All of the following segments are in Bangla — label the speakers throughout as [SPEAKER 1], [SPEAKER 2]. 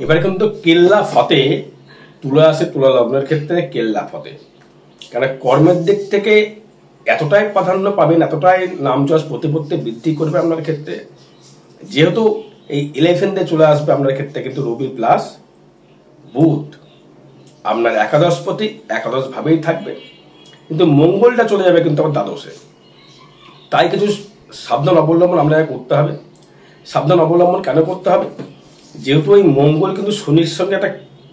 [SPEAKER 1] এবারে কিন্তু কেল্লা ফতে তুলা আসে, তুলা লগ্নের ক্ষেত্রে কেল্লা ফতে, কারণ কর্মের দিক থেকে এতটাই প্রাধান্য পাবেন, এতটাই নাম যশ প্রতিপত্তি বৃদ্ধি করবে আপনার ক্ষেত্রে, যেহেতু এই 11 চলে আসবে আপনার ক্ষেত্রে কিন্তু রবি প্লাস বুধ আপনার একাদশপতি, একাদশ ভাবেই থাকবে, কিন্তু মঙ্গলটা চলে যাবে কিন্তু আমার দ্বাদশে। তাই কিছু সাবধান অবলম্বন আপনাকে করতে হবে। সাবধান অবলম্বন কেন করতে হবে? যেহেতু এই মঙ্গল কিন্তু শনির সঙ্গে একটা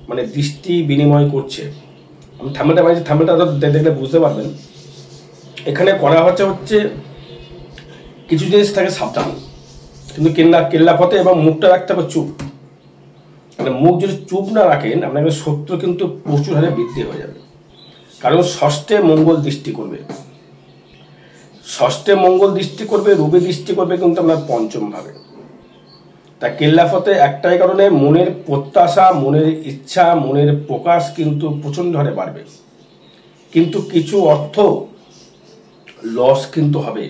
[SPEAKER 1] মানে দৃষ্টি বিনিময় করছে। আমি থামেলটা দেখলে বুঝতে পারবেন। এখানে করা হচ্ছে কিছু জিনিস থাকে সাবধান, কিন্তু কেল্লা পথে এবং মুখটা রাখতে হবে চুপ। মানে মুখ যদি চুপ না রাখেন আপনাকে শত্রু কিন্তু প্রচুর হারে বৃদ্ধি হয়ে যাবে, কারণ ষষ্ঠে মঙ্গল দৃষ্টি করবে, ষষ্ঠে মঙ্গল দৃষ্টি করবে, রবি দৃষ্টি করবে কিন্তু আপনার পঞ্চম ভাবে। তা কেল্লাফতে একটাই কারণে মনের প্রত্যাশা, মনের ইচ্ছা, মনের প্রকাশ কিন্তু প্রচন্ড হারে বাড়বে, কিন্তু কিছু অর্থ লস কিন্তু হবে।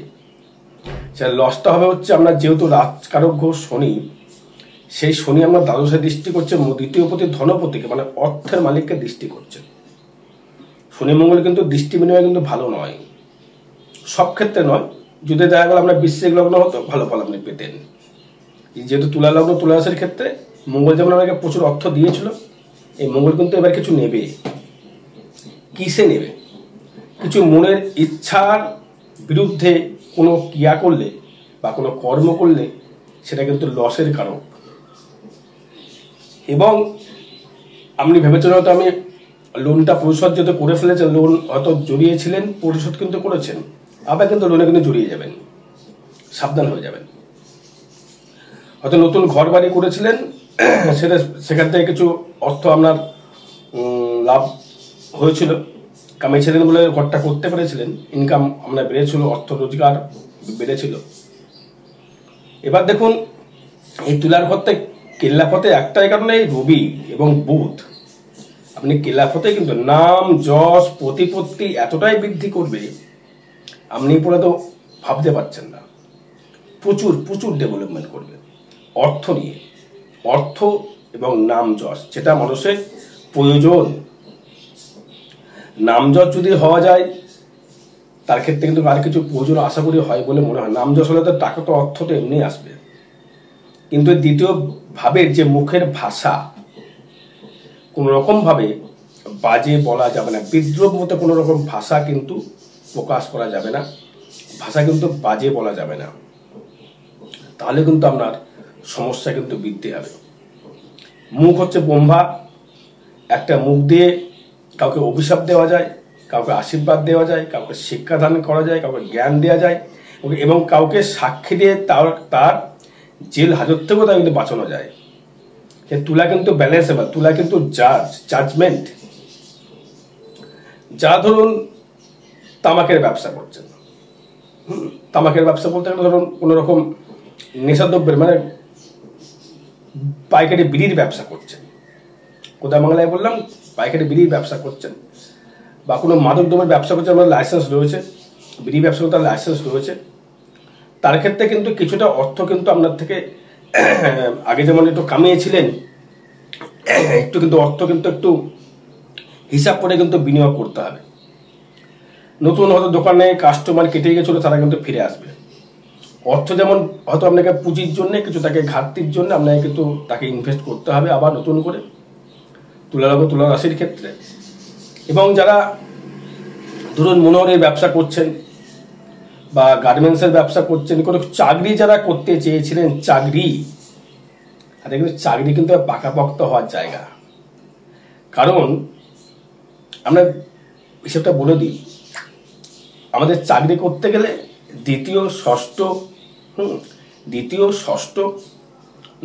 [SPEAKER 1] সে লসটা হবে হচ্ছে আপনার যেহেতু রাজকারক গ্রহ শনি, সেই শনি আমরা দ্বাদশে দৃষ্টি করছে, দ্বিতীয় পতি ধনপতিকে মানে অর্থের মালিককে দৃষ্টি করছে। শনি মঙ্গল কিন্তু দৃষ্টি বিনিময় কিন্তু ভালো নয়, সব ক্ষেত্রে নয়। যদি দেখা গেল আপনার বৃশ্চিক লগ্ন হতো ভালো ফল আপনি পেতেন। যেহেতু তুলা লগ্ন, তুলা রাশির ক্ষেত্রে মঙ্গল যেমন আপনাকে প্রচুর অর্থ দিয়েছিল, এই মঙ্গল কিন্তু এবার কিছু নেবে। কিসে নেবে? কিছু মনের ইচ্ছার বিরুদ্ধে কোনো ক্রিয়া করলে বা কোনো কর্ম করলে সেটা কিন্তু লসের কারক। এবং আপনি ভেবেছিলেন হয়তো আমি লোনটা পরিশোধ যেহেতু করে ফেলেছেন, লোন হয়তো জড়িয়েছিলেন, পরিশোধ কিন্তু করেছেন, আবার কিন্তু লোনে কিন্তু জড়িয়ে যাবেন, সাবধান হয়ে যাবেন। হয়তো নতুন ঘর বাড়ি করেছিলেন, সেখান থেকে কিছু অর্থ আপনার লাভ হয়েছিল, কামিয়েছিলেন বলে ঘরটা করতে পেরেছিলেন, ইনকাম আপনার বেড়েছিল, অর্থ রোজগার বেড়েছিল। এবার দেখুন এই তুলার ঘরতে কেল্লাফতে একটাই কারণে রবি এবং বুধ, আপনি কেল্লাফতে কিন্তু নাম যশ প্রতিপত্তি এতটাই বৃদ্ধি করবে আপনি পুরো তো ভাবতে পারছেন না। প্রচুর প্রচুর ডেভেলপমেন্ট করবে অর্থ নিয়ে, অর্থ এবং নাম যশ, যেটা মানুষের প্রয়োজন। নাম যশ যদি হওয়া যায় তার ক্ষেত্রে কিন্তু আর কিছু প্রয়োজন আশা করি হয় বলে মনে হয়। নাম যশ হলে তো টাকা তো অর্থ তো এমনি আসবে, কিন্তু দ্বিতীয় ভাবের যে মুখের ভাষা কোন রকম ভাবে বাজে বলা যাবে না, বিদ্রোহ মতো কোনো রকম ভাষা কিন্তু প্রকাশ করা যাবে না, ভাষা কিন্তু বাজে বলা যাবে না, তাহলে কিন্তু আপনার সমস্যা কিন্তু বৃদ্ধি হবে। মুখ হচ্ছে ব্রহ্মা, একটা মুখ দিয়ে কাউকে অভিশাপ দেওয়া যায়, কাউকে আশীর্বাদ দেওয়া যায়, কাউকে শিক্ষাদান করা যায়, কাউকে জ্ঞান দেওয়া যায়, এবং কাউকে সাক্ষী দিয়ে তার জেল হাজত থেকেও তা কিন্তু বাঁচানো যায়। তুলা কিন্তু ব্যালেন্সেবল, তুলা কিন্তু জাজমেন্ট। যা ধরুন তামাকের ব্যবসা করছেন, তামাকের ব্যবসা বলতে গেলে ধরুন কোন রকম নেশাদ্রব্যের মানে পাইকারি বিড়ির ব্যবসা করছেন, কোথায় বাংলায় বললাম পাইকারি বিড়ির ব্যবসা করছেন, বা কোনো মাদক দ্রব্যের ব্যবসা করছেন, আমার লাইসেন্স রয়েছে, বিড়ি ব্যবসা করতে লাইসেন্স রয়েছে, তার ক্ষেত্রে কিন্তু কিছুটা অর্থ কিন্তু আপনার থেকে আগে যেমন একটু কামিয়েছিলেন, একটু কিন্তু অর্থ কিন্তু একটু হিসাব করে কিন্তু বিনিয়োগ করতে হবে। নতুন হয়তো দোকানে কাস্টমার কেটে গেছিল, তারা কিন্তু ফিরে আসবে। অর্থ যেমন হয়তো আপনাকে পুঁজির জন্য কিছু, তাকে ঘাটতির জন্য আপনাকে কিন্তু তাকে ইনভেস্ট করতে হবে আবার নতুন করে, তুলা রাশির ক্ষেত্রে। এবং যারা ধরুন মনোহরের ব্যবসা করছেন বা গার্মেন্টসের ব্যবসা করছেন, কোনো চাকরি যারা করতে চেয়েছিলেন, চাকরি, তাদের কিন্তু চাকরি কিন্তু পাকাপোক্ত হওয়ার জায়গা। কারণ আমরা হিসেবটা বলে দিই, আমাদের চাকরি করতে গেলে দ্বিতীয় ষষ্ঠ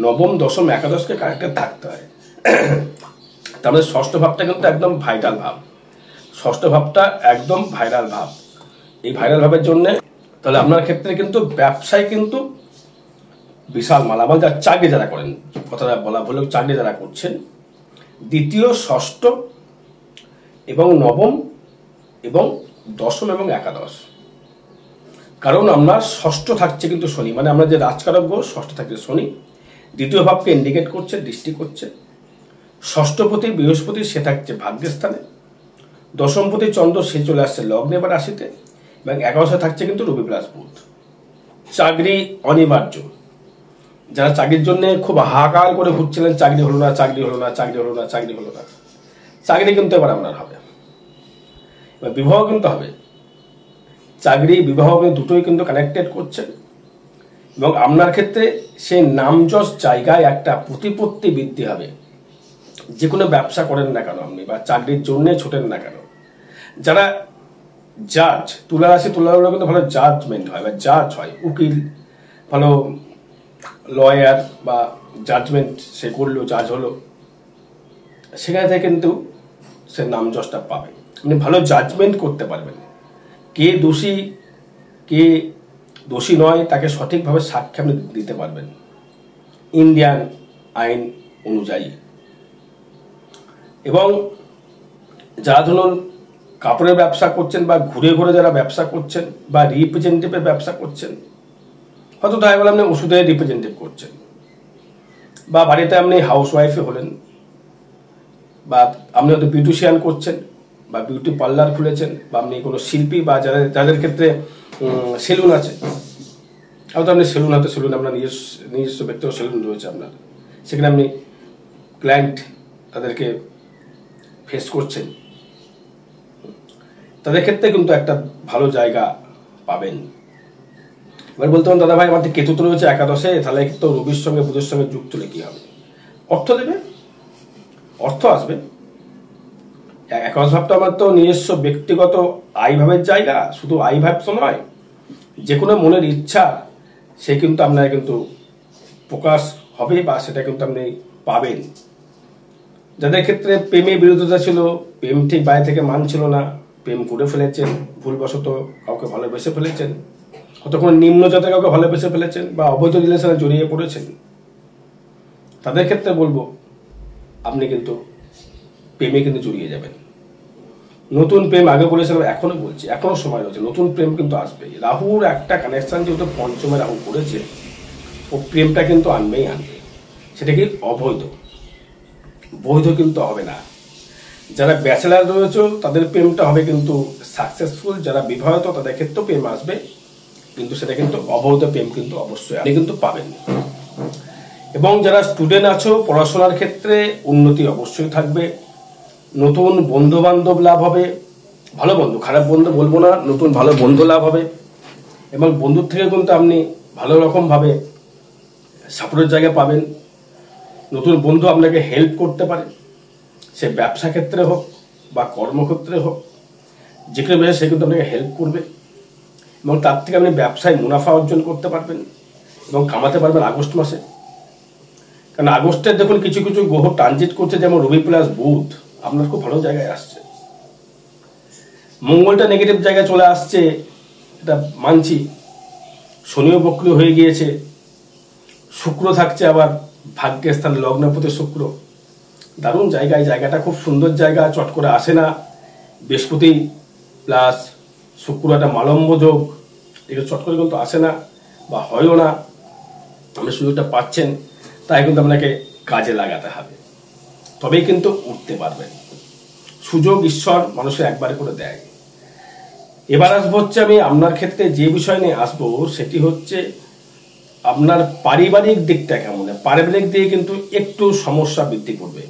[SPEAKER 1] নবম দশম একাদশকে কানেক্টেড থাকতে হয়। তাহলে ষষ্ঠ ভাবটা কিন্তু একদম ভাইটাল ভাব, ষষ্ঠ ভাবটা একদম ভাইরাল ভাব। এই ভাইরাল ভাবের জন্য তাহলে আপনার ক্ষেত্রে কিন্তু ব্যবসায় কিন্তু বিশাল মালামাল, যারা চাকরি যারা করেন, কথাটা বলা ভুল, চাকরি যারা করছেন, দ্বিতীয় ষষ্ঠ এবং নবম এবং দশম এবং একাদশ, কারণ আপনার ষষ্ঠ থাকছে কিন্তু শনি, মানে আমরা যে রাজকারক গ্রহ ষষ্ঠ থাকছে শনি, দ্বিতীয় ভাবকে ইন্ডিকেট করছে, দৃষ্টি করছে, ষষ্ঠপতি বৃহস্পতি সে থাকছে ভাগ্যের স্থানে, দশমপতি চন্দ্র সে চলে আসছে লগ্নে বা রাশিতে, এবং একাদশে থাকছে কিন্তু রবি প্লাস বুধ। চাকরি অনিবার্য। যারা চাকরির জন্য খুব হাহাকার করে ঘুরছিলেন, চাকরি হলো না, চাকরি হলো না, চাকরি হলো না, চাকরি হলো না, চাকরি কিন্তু এবার আপনার হবে। এবার বিবাহ কিন্তু হবে। চাকরি বিবাহ দুটোই কিন্তু কানেক্টেড করছে, এবং আপনার ক্ষেত্রে সেই নামযশ জায়গায় একটা প্রতিপত্তি বৃদ্ধি হবে। যে কোনো ব্যবসা করেন না কেন আপনি, বা চাকরির জন্যে ছোটেন না কেন, যারা জাজ, তুলা রাশি তুলাগুলো কিন্তু ভালো জাজমেন্ট হয় বা জাজ হয়, উকিল, ভালো লয়ার বা জাজমেন্ট সে করলো, জাজ হলো, সেখানে থেকে কিন্তু সে নামযশটা পাবে। আপনি ভালো জাজমেন্ট করতে পারবেন, কে দোষী কে দোষী নয় তাকে সঠিকভাবে সাক্ষ্য আপনি দিতে পারবেন ইন্ডিয়ান আইন অনুযায়ী। এবং যারা ধরুন কাপড়ের ব্যবসা করছেন, বা ঘুরে ঘুরে যারা ব্যবসা করছেন, বা রিপ্রেজেন্টেটিভের ব্যবসা করছেন, হয়তো তাই বলে আপনি ওষুধের রিপ্রেজেন্টেটিভ করছেন, বা বাড়িতে আপনি হাউস ওয়াইফে হলেন, বা আপনি হয়তো বিউটিশিয়ান করছেন, বা বিউটি পার্লার খুলেছেন, বা আপনি কোনো শিল্পী, বা যাদের ক্ষেত্রে সেলুন আছে, হয়তো আপনি সেলুন, হয়তো সেলুন আপনার নিজস্ব ব্যক্তিগত সেলুন রয়েছে আপনার, সেখানে আপনি ক্লায়েন্ট তাদেরকে ফেস করছেন, তাদের ক্ষেত্রে কিন্তু একটা ভালো জায়গা পাবেন। এবার বলতে পারেন দাদা ভাই আমার কেতু তো রয়েছে একাদশে, তাহলে তো রবির সঙ্গে বুধের সঙ্গে যুগ চলে কি হবে? অর্থ দেবে, অর্থ আসবে। একাদশ ভাবটা আমার তো নিজস্ব ব্যক্তিগত আয় ভাবের জায়গা, শুধু আয় ভাব তো নয়, যে কোনো মনের ইচ্ছা সে কিন্তু আপনার কিন্তু প্রকাশ হবে, বা সেটা কিন্তু আপনি পাবেন। যাদের ক্ষেত্রে প্রেমে বিরোধিতা ছিল, প্রেম ঠিক বাইরে থেকে মানছিল না, প্রেম করে ফেলেছেন, ভুলবশত কাউকে ভালোবেসে ফেলেছেন, হয়তো কোনো নিম্ন জাতের কাউকে ভালোবেসে ফেলেছেন, বা অবৈধ রিলেশনে জড়িয়ে পড়েছেন, তাদের ক্ষেত্রে বলবো আপনি কিন্তু প্রেমে কিন্তু জড়িয়ে যাবেন। নতুন প্রেম, আগে বলেছিলাম এখনো বলছি, এখনো সময় রয়েছে, নতুন প্রেম কিন্তু আসবে। রাহুর একটা কানেকশন যেহেতু পঞ্চমে রাহু করেছে, ও প্রেমটা কিন্তু আনবেই আনবে। সেটা কি অবৈধ, বৈধ কিন্তু হবে না। যারা ব্যাচেলার রয়েছে তাদের প্রেমটা হবে কিন্তু সাকসেসফুল, যারা বিবাহিত তাদের ক্ষেত্রেও প্রেম আসবে, কিন্তু সেটা কিন্তু অবৈধ প্রেম কিন্তু অবশ্যই আপনি কিন্তু পাবেন। এবং যারা স্টুডেন্ট আছো, পড়াশোনার ক্ষেত্রে উন্নতি অবশ্যই থাকবে, নতুন বন্ধু বান্ধব লাভ হবে, ভালো বন্ধু, খারাপ বন্ধু বলবো না, নতুন ভালো বন্ধু লাভ হবে, এবং বন্ধুর থেকে কিন্তু আপনি ভালো রকম ভাবে সাপোর্টের জায়গা পাবেন। নতুন বন্ধু আপনাকে হেল্প করতে পারে, সে ব্যবসা ক্ষেত্রে হোক বা কর্মক্ষেত্রে হোক, যে কোনো বিষয়ে সে কিন্তু আপনাকে হেল্প করবে, এবং তার থেকে আপনি ব্যবসায় মুনাফা অর্জন করতে পারবেন এবং কামাতে পারবেন আগস্ট মাসে। কারণ আগস্টের দেখুন কিছু কিছু গ্রহ ট্রানজিট করছে, যেমন রবি প্লাস বুধ আপনার খুব ভালো জায়গায় আসছে, মঙ্গলটা নেগেটিভ জায়গায় চলে আসছে, এটা মানছি, শনিও বক্রীয় হয়ে গিয়েছে, শুক্র থাকছে আবার ভাগ্যের স্থানে লগ্নপতি শুক্র, দারুণ জায়গায়, জায়গাটা খুব সুন্দর জায়গা, চট করে আসে না। বৃহস্পতি প্লাস শুক্র একটা মালম্ব যোগ, এগুলো চট করে কিন্তু আসে না বা হয়ও না। আপনি সুযোগটা পাচ্ছেন, তাই কিন্তু আপনাকে কাজে লাগাতে হবে, তবেই কিন্তু উঠতে পারবেন। সুযোগ ঈশ্বর মানুষের একবারে করে দেয়। এবার আসবো হচ্ছে আমি আপনার ক্ষেত্রে যে বিষয় নিয়ে আসবো, সেটি হচ্ছে আপনার পারিবারিক দিকটা কেমন। পারিবারিক দিকে কিন্তু একটু সমস্যা বৃদ্ধি করবে,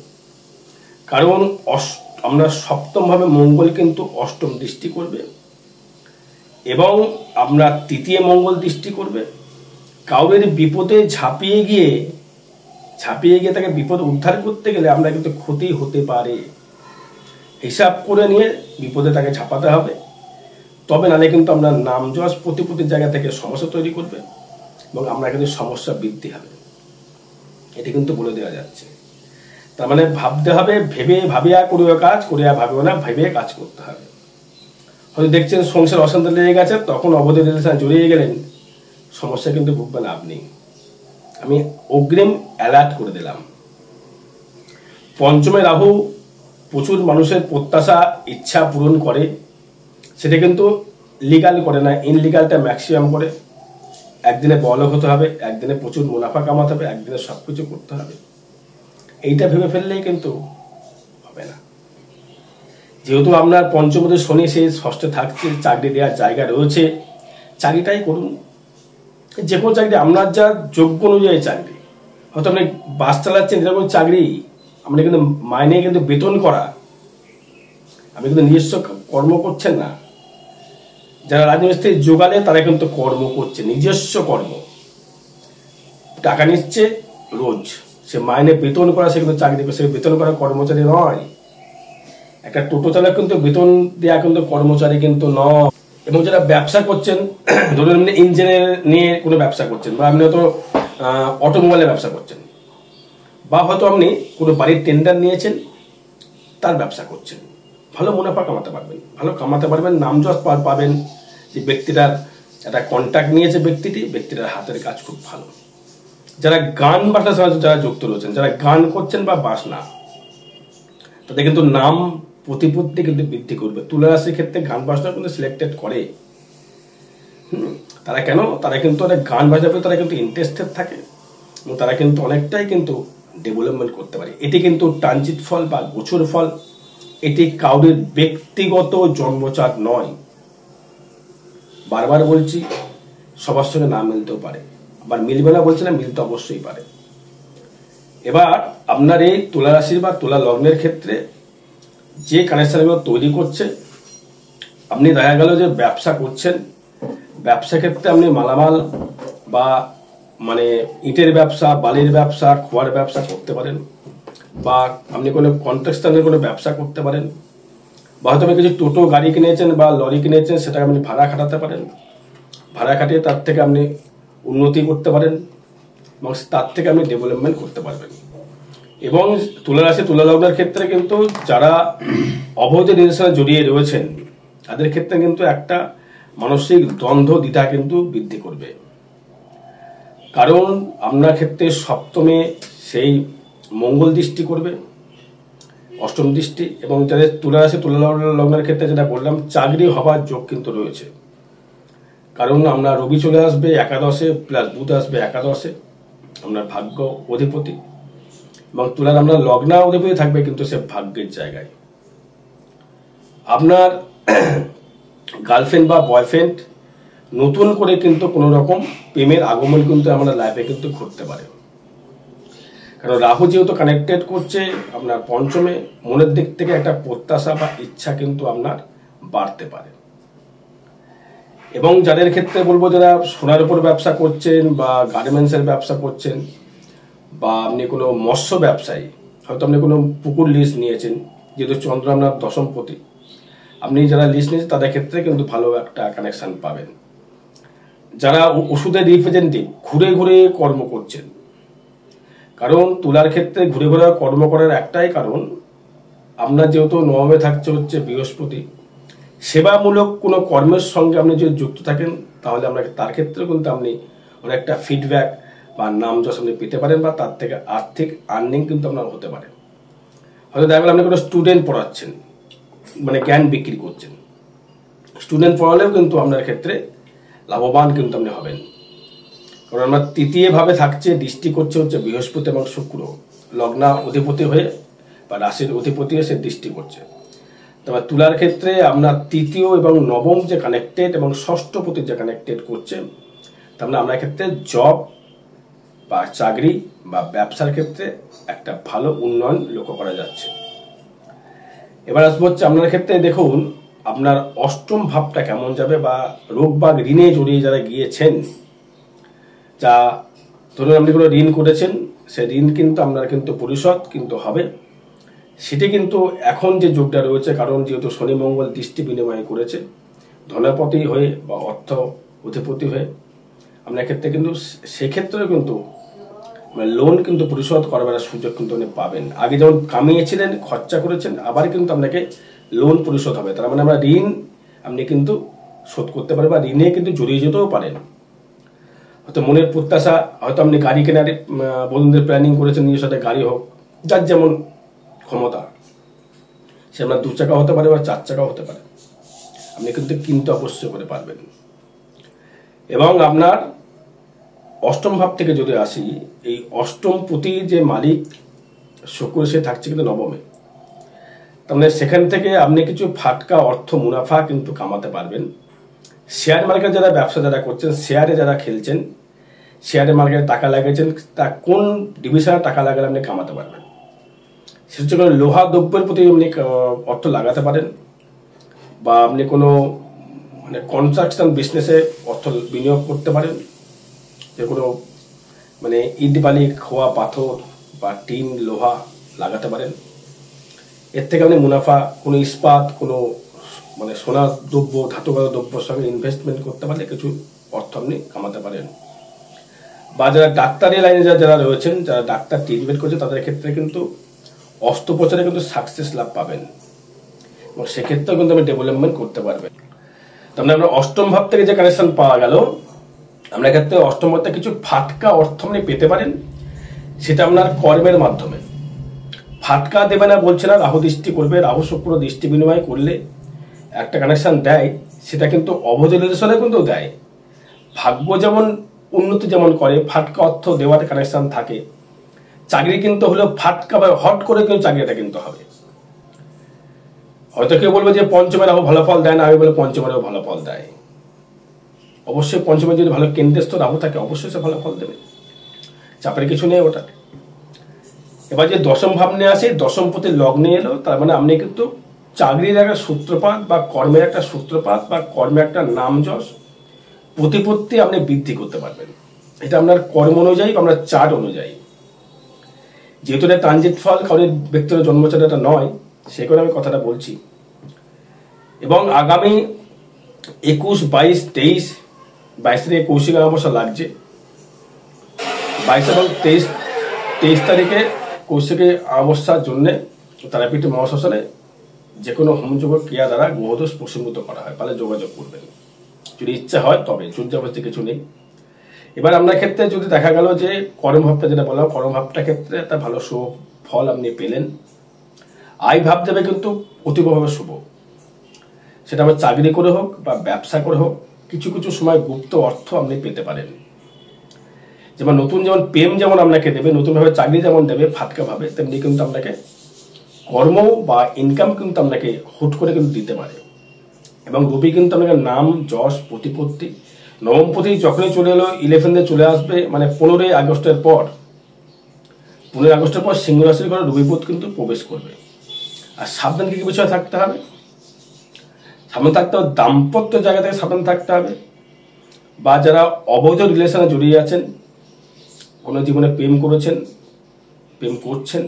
[SPEAKER 1] কারণ আমরা সপ্তম ভাবে মঙ্গল কিন্তু অষ্টম দৃষ্টি করবে, এবং আপনার তৃতীয় মঙ্গল দৃষ্টি করবে। কাউরের বিপদে ঝাঁপিয়ে গিয়ে তাকে বিপদ উদ্ধার করতে গেলে আমরা কিন্তু ক্ষতি হতে পারে, হিসাব করে নিয়ে বিপদে তাকে ঝাঁপাতে হবে, তবে নাহলে কিন্তু আমরা নামযশ প্রতিপত্তির জায়গা থেকে সমস্যা তৈরি করবে, এবং আমরা কিন্তু সমস্যা বৃদ্ধি হবে, এটি কিন্তু বলে দেওয়া যাচ্ছে। তার মানে ভাবতে হবে, ভাবিয়া করিও কাজ, করিয়া ভাবিও না, ভেবে কাজ করতে হবে। হয়তো দেখছেন সংসার অশান্তি লেগে গেছে, তখন অবৈধ রিলেশনে জড়িয়ে গেলেন, সমস্যা কিন্তু ভুগবেন আপনি। আমি অগ্রিম অ্যালার্ট করে দিলাম। পঞ্চমে রাহু প্রচুর মানুষের প্রত্যাশা ইচ্ছা পূরণ করে, সেটা কিন্তু লিগাল করে না, ইনলিগালটা ম্যাক্সিমাম করে। একদিনে বড়লোক হতে হবে, একদিনে প্রচুর মুনাফা কামাতে হবে, একদিনে সবকিছু করতে হবে। এইটা ভেবে ফেললেই কিন্তু হবে না। যেহেতু আপনার পঞ্চমতে শনি সে ষষ্ঠে থাকছে, চাকরি দেওয়ার জায়গা রয়েছে, চাকরিটাই করুন। যে কোনো চাকরি আপনার যা যোগ্য অনুযায়ী চাকরি, হয়তো আপনি বাস চালাচ্ছেন, এরকম চাকরি আপনি কিন্তু মাইনে কিন্তু বেতন করা, আপনি কিন্তু নিজস্ব কর্ম করছেন না। যারা রাজমিস্ত্রি জোগালে তারা কিন্তু কর্ম করছে, নিজস্ব কর্ম, টাকা নিচ্ছে রোজ, সে মাইনে বেতন করা, সে কিন্তু চাকরি করে, সে বেতন করা কর্মচারী নয়। একটা টোটো চালক কিন্তু বেতন দেওয়া কিন্তু কর্মচারী কিন্তু নয়। এবং যারা ব্যবসা করছেন, ধরুন আপনি ইঞ্জিনিয়ার নিয়ে কোনো ব্যবসা করছেন, বা আপনি হয়তো অটোমোবাইলের ব্যবসা করছেন, বা হয়তো আপনি কোনো বাড়ির টেন্ডার নিয়েছেন, তার ব্যবসা করছেন, ভালো মুনাফা কামাতে পারবেন, ভালো কামাতে পারবেন, নামযশ পাবেন যে ব্যক্তিটার একটা কন্ট্যাক্ট নিয়েছে, ব্যক্তিটার হাতের কাজ খুব ভালো। যারা গান বাজনার সাথে যারা যুক্ত রয়েছেন, যারা গান করছেন বা বাজনা, তাদের কিন্তু নাম প্রতিপত্তি কিন্তু বৃদ্ধি করবে। তুলা রাশির ক্ষেত্রে গান বাজনা কিন্তু সিলেক্টেড করে। তারা কেন? তারা কিন্তু অনেক গান বাজাবে, তারা কিন্তু ইন্টারেস্টেড থাকে এবং তারা কিন্তু অনেকটাই কিন্তু ডেভেলপমেন্ট করতে পারে। এটি কিন্তু ট্রানজিট ফল বা গোচর ফল, এটি কাউরির ব্যক্তিগত জন্মচার নয়। বারবার বলছি, সবার সঙ্গে না মিলতেও পারে, আবার মিলবে না বলছে না, মিলতে অবশ্যই পারে। এবার আপনার এই তুলা রাশির বা তুলা লগ্নের ক্ষেত্রে যে কানেকশনগুলো তৈরি করছে, আপনি দেখা গেল যে ব্যবসা করছেন, ব্যবসা ক্ষেত্রে আপনি মালামাল বা মানে ইটের ব্যবসা, বালির ব্যবসা, খোয়ার ব্যবসা করতে পারেন, বা আপনি কোনো কন্ট্রাকশনের কোনো ব্যবসা করতে পারেন, বা হয়তো আপনি কিছু টোটো গাড়ি কিনেছেন বা লরি কিনেছেন, সেটাকে আপনি ভাড়া খাটাতে পারেন, ভাড়া খাটিয়ে তার থেকে আপনি উন্নতি করতে পারেন এবং তার থেকে আপনি ডেভেলপমেন্ট করতে পারবেন। এবং তুলা রাশি তুলা লগ্নের ক্ষেত্রে কিন্তু যারা অবৈধ জিনিসের সাথে জড়িয়ে রয়েছেন, তাদের ক্ষেত্রে কিন্তু একটা মানসিক দ্বন্দ্ব দ্বিধা কিন্তু বৃদ্ধি করবে। কারণ আপনার ক্ষেত্রে সপ্তমে সেই মঙ্গল দৃষ্টি করবে, অষ্টম দৃষ্টি, এবং যাদের তুলা রাশি তুলা লগ্নের ক্ষেত্রে যেটা বললাম, চাকরি হবার যোগ কিন্তু রয়েছে। কারণ আমরা রবি চলে আসবে একাদশে, প্লাস বুধ আসবে একাদশে, আপনার ভাগ্য অধিপতি, এবং তুলার আমরা লগ্না অধিপতি থাকবে কিন্তু সে ভাগ্যের জায়গায়। আপনার গার্লফ্রেন্ড বা বয়ফ্রেন্ড নতুন করে কিন্তু কোনো রকম প্রেমের আগমন কিন্তু আমরা লাইফে কিন্তু ঘটতে পারে। কারণ রাহু যেহেতু কানেক্টেড করছে আপনার পঞ্চমে, মনের দিক থেকে একটা প্রত্যাশা বা ইচ্ছা কিন্তু আপনার বাড়তে পারে। এবং যাদের ক্ষেত্রে বলবো, যারা সোনার উপর ব্যবসা করছেন বা গার্মেন্টসের ব্যবসা করছেন, বা আপনি কোনো মৎস্য ব্যবসায়ী, হয়তো আপনি কোনো পুকুর লিজ নিয়েছেন, যেহেতু চন্দ্র আপনার দশমপতি, আপনি যারা লিজ নিয়েছেন তাদের ক্ষেত্রে কিন্তু ভালো একটা কানেকশন পাবেন। যারা ওষুধের রিপ্রেজেন্টেটিভ, ঘুরে ঘুরে কর্ম করছেন, কারণ তুলার ক্ষেত্রে ঘুরে ঘুরে কর্ম করার একটাই কারণ, আপনার যেহেতু নবমে থাকছে হচ্ছে বৃহস্পতি, সেবামূলক কোনো কর্মের সঙ্গে আপনি যদি যুক্ত থাকেন, তাহলে আপনাকে তার ক্ষেত্রে কিন্তু আপনি অনেকটা ফিডব্যাক বা নাম যশ আপনি পেতে পারেন, বা তার থেকে আর্থিক আর্নিং কিন্তু আপনার হতে পারে। হয়তো দেখা গেল আপনি কোনো স্টুডেন্ট পড়াচ্ছেন, মানে জ্ঞান বিক্রি করছেন, স্টুডেন্ট পড়ালেও কিন্তু আপনার ক্ষেত্রে লাভবান কিন্তু আপনি হবেন। কারণ আমরা তৃতীয় ভাবে থাকছে, দৃষ্টি করছে হচ্ছে বৃহস্পতি এবং শুক্র, লগ্না অধিপতি হয়ে বা রাশির অধিপতি হয়ে সে দৃষ্টি করছে। তবে তুলার ক্ষেত্রে আপনার তৃতীয় এবং নবম যে কানেক্টেড এবং ষষ্ঠপতি যে কানেক্টেড করছে, তার মানে আপনার ক্ষেত্রে জব বা চাকরি বা ব্যবসার ক্ষেত্রে একটা ভালো উন্নয়ন লক্ষ্য করা যাচ্ছে। এবার আসবো হচ্ছে আপনার ক্ষেত্রে, দেখুন আপনার অষ্টম ভাবটা কেমন যাবে, বা রোগ বা ঋণে জড়িয়ে যারা গিয়েছেন, যা ধরুন আপনি কোনো ঋণ করেছেন, সে ঋণ কিন্তু আপনার কিন্তু পরিশোধ কিন্তু হবে। সেটি কিন্তু এখন যে যুগটা রয়েছে, কারণ যেহেতু শনি মঙ্গল দৃষ্টি বিনিময় করেছে ধনপতি হয়ে বা অর্থ অধিপতি হয়ে, আপনার ক্ষেত্রে কিন্তু সেক্ষেত্রেও কিন্তু লোন কিন্তু পরিশোধ করবার সুযোগ কিন্তু আপনি পাবেন। আগে যেমন কামিয়েছিলেন, খরচা করেছেন, আবার কিন্তু আপনাকে লোন পরিশোধ হবে। তার মানে আমরা ঋণ আপনি কিন্তু শোধ করতে পারেন, বা ঋণে কিন্তু জড়িয়ে যেতেও পারেন। হয়তো মনের প্রত্যাশা, হয়তো আপনি গাড়ি কেনার বন্ধুদের প্ল্যানিং করেছেন, নিজের সাথে গাড়ি হোক, যার যেমন ক্ষমতা, সে আপনার 2 চাকা হতে পারে বা 4 চাকা হতে পারে, আপনি কিন্তু কিনতে অবশ্যই করে পারবেন। এবং আপনার অষ্টম ভাব থেকে যদি আসি, এই অষ্টম প্রতি যে মালিক শুক্র সে থাকছে কিন্তু নবমে। তার মানে সেখান থেকে আপনি কিছু ফাটকা অর্থ মুনাফা কিন্তু কামাতে পারবেন। শেয়ার মার্কেট যারা ব্যবসা যারা করছেন, শেয়ারে যারা খেলছেন, শেয়ারের মার্কেটে টাকা লাগিয়েছেন, তা কোন ডিভিশনে টাকা লাগালে আপনি কামাতে পারবেন। সেটা হচ্ছে কোনো লোহা দ্রব্যের প্রতি আপনি অর্থ লাগাতে পারেন, বা আপনি কোনো মানে কনস্ট্রাকশন বিজনেসে অর্থ বিনিয়োগ করতে পারেন, যে কোনো মানে ইট বালি খোয়া পাথর বা টিন লোহা লাগাতে পারেন। এর থেকে আপনি মুনাফা, কোনো ইস্পাত, কোনো মানে সোনা দ্রব্য, ধাতুগত দ্রব্যের সঙ্গে ইনভেস্টমেন্ট করতে পারলে কিছু অর্থ আপনি কামাতে পারেন। বা যারা ডাক্তারি লাইনে যারা রয়েছেন, যারা ডাক্তার ট্রিটমেন্ট করছে, তাদের ক্ষেত্রে কিন্তু অস্ত্রোপচারে কিন্তু সাকসেস লাভ পাবেন, এবং সেক্ষেত্রেও কিন্তু আপনি ডেভেলপমেন্ট করতে পারবেন। তার আমরা অষ্টম ভাব থেকে যে কানেকশন পাওয়া গেল, আপনার ক্ষেত্রে অষ্টম ভাবতে কিছু ফাটকা অর্থ আপনি পেতে পারেন, সেটা আপনার কর্মের মাধ্যমে। ফাটকা দেবে না বলছে না, রাহু দৃষ্টি করবে, রাহু শুক্র দৃষ্টি বিনিময় করলে একটা কানেকশন দেয়, সেটা কিন্তু অবৈধ রিলেশনে কিন্তু দেয়। ভাগ্য যেমন উন্নতি যেমন করে, ফাটকা অর্থ দেওয়ার কানেকশন থাকে। চাকরি কিন্তু হলেও ফাটকা বা হট করে কিন্তু চাকরিটা কিন্তু হবে। হয়তো কেউ বলবে যে পঞ্চমে রাহু ভালো ফল দেয় না, আমি বলে পঞ্চমেরও ভালো ফল দেয়। অবশ্যই পঞ্চমে যদি ভালো কেন্দ্রস্থ রাহু থাকে, অবশ্যই সে ভালো ফল দেবে, চাপের কিছু নেই ওটা। এবার যে দশম ভাব নিয়ে আসে, দশম পতি লগ্নে এলো, তার মানে আপনি কিন্তু চাকরির একটা সূত্রপাত বা কর্মের একটা সূত্রপাত বা কর্মের একটা নাম যশ প্রতিপত্তি আপনি বৃদ্ধি করতে পারবেন। এটা আপনার কর্ম অনুযায়ী বা আপনার চার্ট অনুযায়ী। যেহেতু এটা ট্রানজিট ফল, কারণ ব্যক্তির জন্মচার্ট এটা নয়, সে কারণে আমি কথাটা বলছি। এবং আগামী 21, 22, 23 তারিখে কৌশিক অমাবস্যা লাগছে। 22 এবং 23 তারিখে কৌশিকের অমাবস্যার জন্য তারাপীঠ মহাশ্মশানে যে কোনো হোমযোগ ক্রিয়া দ্বারা গ্রহদোষ প্রশমিত করা হয়, তাহলে যোগাযোগ করবেন যদি ইচ্ছা হয়, তবে সূর্যাবস্থা কিছু নেই। এবার আপনার ক্ষেত্রে যদি দেখা গেল যে কর্মভাবটা, যেটা বললাম, কর্মভাবটা ক্ষেত্রে একটা ভালো শুভ ফল আপনি পেলেন। আয় ভাব যাবে কিন্তু অতীবভাবে শুভ, সেটা আমার চাকরি করে হোক বা ব্যবসা করে হোক, কিছু কিছু সময় গুপ্ত অর্থ আপনি পেতে পারেন। যেমন নতুন যেমন প্রেম যেমন আপনাকে দেবে, নতুনভাবে চাকরি যেমন দেবে ফাটকা ভাবে, তেমনি কিন্তু আপনাকে কর্ম বা ইনকাম কিন্তু আপনাকে হুট করে কিন্তু দিতে পারে। এবং রবি কিন্তু আপনাকে নাম যশ প্রতিপত্তি, নবমপতি যখনই চলে এলো 11 চলে আসবে, মানে 15 আগস্টের পর, 15 আগস্টের পর সিংহ রাশির ঘরে রবিপতি কিন্তু প্রবেশ করবে। আর সাবধান কি বিষয় থাকতে হবে? সাবধান থাকতে হবে, দাম্পত্য জায়গা থেকে সাবধান থাকতে হবে। বা যারা অবৈধ রিলেশনে জড়িয়ে আছেন, কোনো জীবনে প্রেম করেছেন, প্রেম করছেন,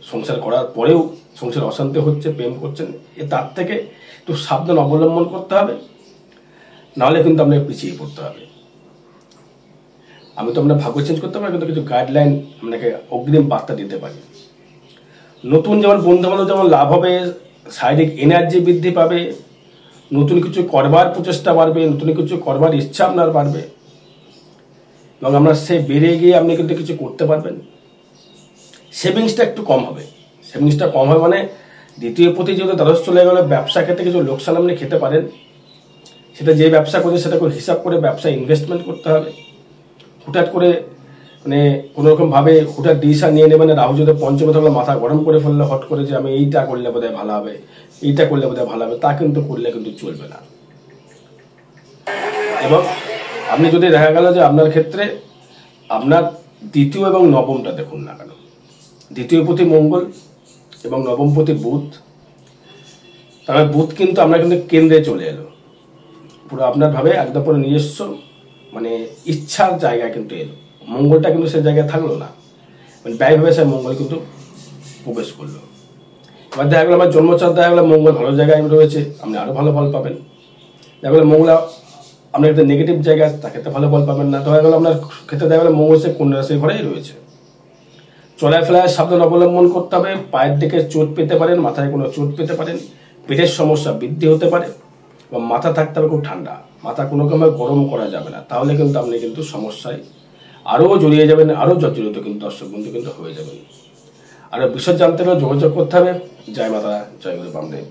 [SPEAKER 1] সংসার করার পরেও সংসার অশান্তি হচ্ছে, প্রেম করছেন, তার থেকে একটু সাবধান অবলম্বন করতে হবে, নাহলে কিন্তু আপনাকে পিছিয়ে পড়তে হবে। আমি তো আপনার ভাগ্য চেঞ্জ করতে পারি, কিন্তু কিছু গাইডলাইন আপনাকে অগ্রিম বার্তা দিতে পারি। নতুন যেমন বন্ধুবান্ধব যেমন লাভ হবে, শারীরিক এনার্জি বৃদ্ধি পাবে, নতুন কিছু করবার প্রচেষ্টা বাড়বে, নতুন কিছু করবার ইচ্ছা আপনার বাড়বে, এবং আপনার সে বেড়ে গিয়ে আপনি কিন্তু কিছু করতে পারবেন। সেভিংসটা একটু কম হবে, সেভিংসটা কম হবে মানে দ্বিতীয় পতি যেহেতু দ্বাদশ চলে গেলে, ব্যবসা ক্ষেত্রে কিছু লোকসান আপনি খেতে পারেন। সেটা যে ব্যবসা করছে সেটা করে হিসাব করে ব্যবসায় ইনভেস্টমেন্ট করতে হবে। হুটহাট করে মানে কোনোরকমভাবে হুটহাট ডিসিশন নিয়ে নেবেন। রাহু যদি পঞ্চমে থাকলে মাথা গরম করে ফেললে হট করে, যে আমি এইটা করলে বোধহয় ভালো হবে, এইটা করলে বোধহয় ভালো হবে, তা কিন্তু করলে কিন্তু চলবে না। এবং আপনি যদি দেখা গেল যে আপনার ক্ষেত্রে আপনার দ্বিতীয় এবং নবমটা দেখুন না কেন, দ্বিতীয় পতি মঙ্গল এবং নবম পতি বুধ, তাহলে বুধ কিন্তু আপনার কিন্তু কেন্দ্রে চলে এলো, পুরো আপনার ভাবে একদম পুরো নিজস্ব মানে ইচ্ছার জায়গায় কিন্তু এলো। মঙ্গলটা কিন্তু সে জায়গায় থাকলো না, মানে ব্যয়ভাবে সে মঙ্গল কিন্তু প্রবেশ করলো। এবার দেখা গেলো আমার জন্মচার দেখা গেলো মঙ্গল ভালো জায়গায় রয়েছে, আপনি আরো ভালো ফল পাবেন। দেখা গেলো মঙ্গল আপনার ক্ষেত্রে নেগেটিভ জায়গা, তার ক্ষেত্রে ভালো ফল পাবেন না। দেখা গেলো আপনার ক্ষেত্রে দেখা গেলো মঙ্গল সে কন্যা রাশির ঘরেই রয়েছে। চলাফেরায় সাবধান অবলম্বন করতে হবে। পায়ের দিকে চোট পেতে পারেন, মাথায় কোনো চোট পেতে পারেন, পেটের সমস্যা বৃদ্ধি হতে পারে, এবং মাথা থাকতে হবে খুব ঠান্ডা, মাথা কোনো রকমের গরম করা যাবে না, তাহলে কিন্তু আপনি কিন্তু সমস্যায় আরও জড়িয়ে যাবেন, আরও জর্জরিত কিন্তু দর্শক বন্ধু কিন্তু হয়ে যাবেন। আর বিষয় জানতে হলে যোগাযোগ করতে হবে। জয় মাতা, জয় গুরু বামদেব।